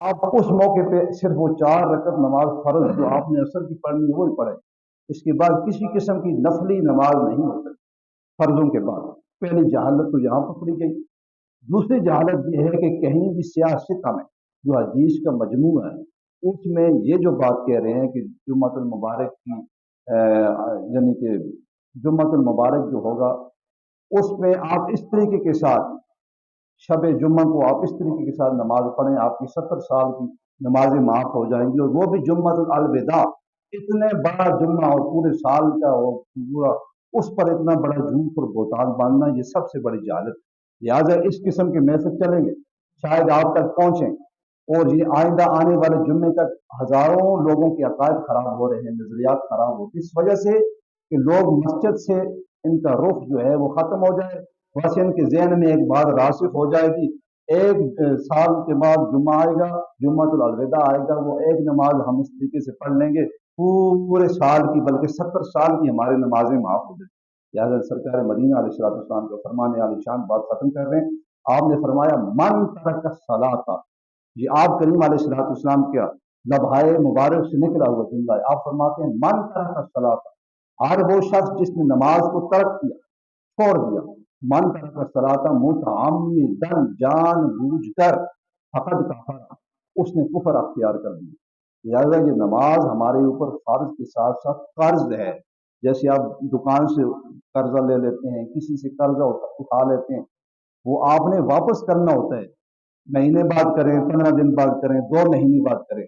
आप उस मौके पे सिर्फ वो 4 रकत नमाज फ़र्ज जो आपने असर की पढ़नी है वही पढ़ें। इसके बाद किसी किस्म की नफली नमाज नहीं हो सकती फ़र्ज़ों के बाद। पहली जहालत तो यहाँ पकड़ी गई। दूसरी जहालत ये है कि कहीं भी सियासत में जो हदीस का मजमू है उसमें ये जो बात कह रहे हैं कि जुम्मतुल मुबारक की यानी कि जुम्मतुल मुबारक जो होगा उसमें आप इस तरीके के साथ शब जुम्मा को आप इस तरीके के साथ नमाज पढ़ें, आपकी 70 साल की नमाजें माफ हो जाएंगी, और वो भी जुम्मतुल अलविदा। इतने बड़ा जुम्मा और पूरे साल का वो पूरा, उस पर इतना बड़ा झूठ और बोतान बांधना, ये सबसे बड़ी जहालत। लिहाजा इस किस्म के मैसेज चलेंगे शायद आप तक पहुंचे, और ये आइंदा आने वाले जुम्मे तक हजारों लोगों के अकायद खराब हो रहे हैं, नजरियात खराब हो इस वजह से कि लोग मस्जिद से इनका रुख जो है वो खत्म हो जाए। बस इनके जहन में एक बात रासिख हो जाएगी, एक साल के बाद जुम्मा आएगा, जुम्मतुल अलविदा आएगा, वो एक नमाज हम इस तरीके से पढ़ लेंगे पूरे साल की, बल्कि 70 साल की हमारी नमाजें माफ हो जाएगी। लिहाजा सरकार मदीना अलैहिस्सलाम का फरमान आलिशान बात खत्म कर रहे हैं। आपने फरमाया मन तरक सलाता, ये आप करीम अलैहिस्सलाम का लबहाए मुबारक से निकला हुआ जुमला है। आप फरमाते हैं मन तरक सलाता, हर वो शख्स जिसने नमाज को तर्क किया, छोड़ दिया, मन तरक सलाता मुतअम्मिदन, जान बूझ कर, फकद कफरा, उसने कुफर अख्तियार कर दिया। लिहाजा ये नमाज हमारे ऊपर फर्ज के साथ साथ कर्ज है। जैसे आप दुकान से कर्जा ले लेते हैं, किसी से कर्जा उठा लेते हैं, वो आपने वापस करना होता है। महीने बाद करें, 15 दिन बाद करें, 2 महीने बाद करें,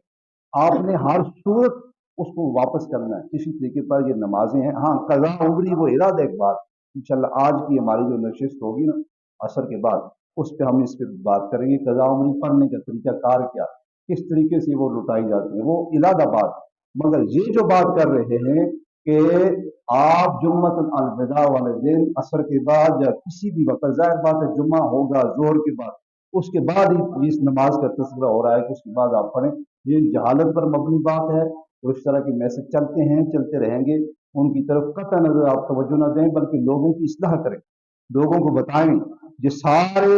आपने हर सूरत उसको वापस करना है। इसी तरीके पर ये नमाजें हैं। हाँ, कज़ा उम्री वो इरादा एक बात, इंशाल्लाह आज की हमारी जो नशिस्त होगी ना असर के बाद, उस पर हम इस पर बात करेंगे, कज़ा उम्री पढ़ने का तरीका कार क्या, किस तरीके से वो लुटाई जाती है, वो इरादा बात। मगर ये जो बात कर रहे हैं कि आप जुम्मतुल अलविदा वाले दिन असर के बाद या किसी भी वक्त, जाहिर बात है जुम्मा होगा जोर के बाद, उसके बाद ही इस नमाज का तस्वीर हो रहा है कि उसके बाद आप पढ़ें, ये जहालत पर मबनी बात है। और इस तरह के मैसेज चलते हैं, चलते रहेंगे, उनकी तरफ कतई नजर आप तवज्जो न दें, बल्कि लोगों की इस्लाह करें, लोगों को बताएं ये सारे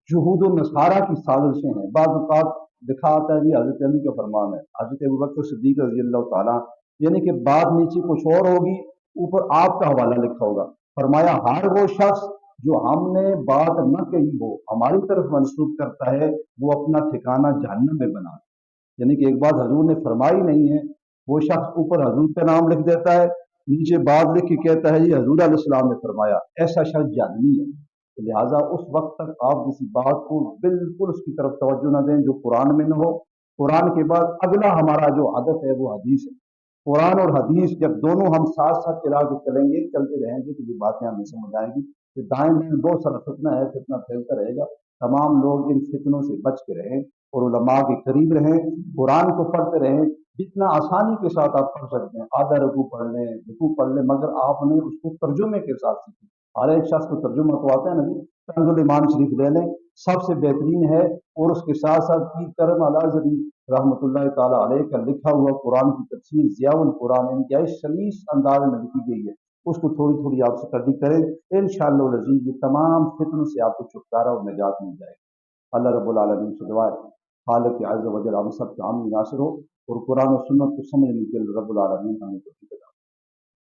जुहूद नसारा की साजिशें हैं। बाज़ दिखा आता है जी हजरत अली का फरमान है, हजरत अबू बकर सिद्दीक रज़ी अल्लाह ताला, यानी कि बात नीचे कुछ और होगी, ऊपर आपका हवाला लिखा होगा। फरमाया हर वो शख्स जो हमने बात न कही हो हमारी तरफ मंसूब करता है, वो अपना ठिकाना जहन्नम में बना, यानी कि एक बात हजूर ने फरमाई नहीं है, वो शख्स ऊपर हजूर का नाम लिख देता है, नीचे बात लिख के कहता है ये हजूर अलैहिस्सलाम ने फरमाया, ऐसा शख्स जहन्नमी है। तो लिहाजा उस वक्त तक आप किसी बात को बिल्कुल उसकी तरफ तवज्जो न दें जो कुरान में न हो। कुरान के बाद अगला हमारा जो हदफ है वो हदीस है। कुरान और हदीस जब दोनों हम साथ साथ चला के चलेंगे, चलते रहेंगे, तो ये बातें हमें समझ आएंगी कि दाएं बाएं बहुत सारा फितना है, फितना फैलता रहेगा। तमाम लोग इन फितनों से बच के रहें और उलमा के करीब रहें, कुरान को पढ़ते रहें, जितना आसानी के साथ आप पढ़ सकते हैं, आधा रकू पढ़ लें, रुकू पढ़ लें, मगर आपने उसको तर्जुमे के साथ सीखें। हर एक शख्स को तर्जुमा तो आता है ना जी। कंजुल ईमान शरीफ ले लें, सबसे बेहतरीन है, और उसके साथ साथ की करम अलाजरी रहमतुल्लाह ताला अलैह का लिखा हुआ कुरान की तफसीर ज़ियाउल कुरान, इंतहाई सलीस अंदाज में लिखी गई है, उसको थोड़ी थोड़ी आप स्टडी करें, इंशाअल्लाह अज़ीज़ ये तमाम फितनों से आपको छुटकारा और निजात मिल जाएगी। अल्लाह रब्बुल आलमीन से दुआ है खालिक अज़्ज़ व जल हम सब का आमीन नासिर हो, और कुरान और सुन्नत को समझने के लिए रब्बुल आलमीन हमें तौफीक अता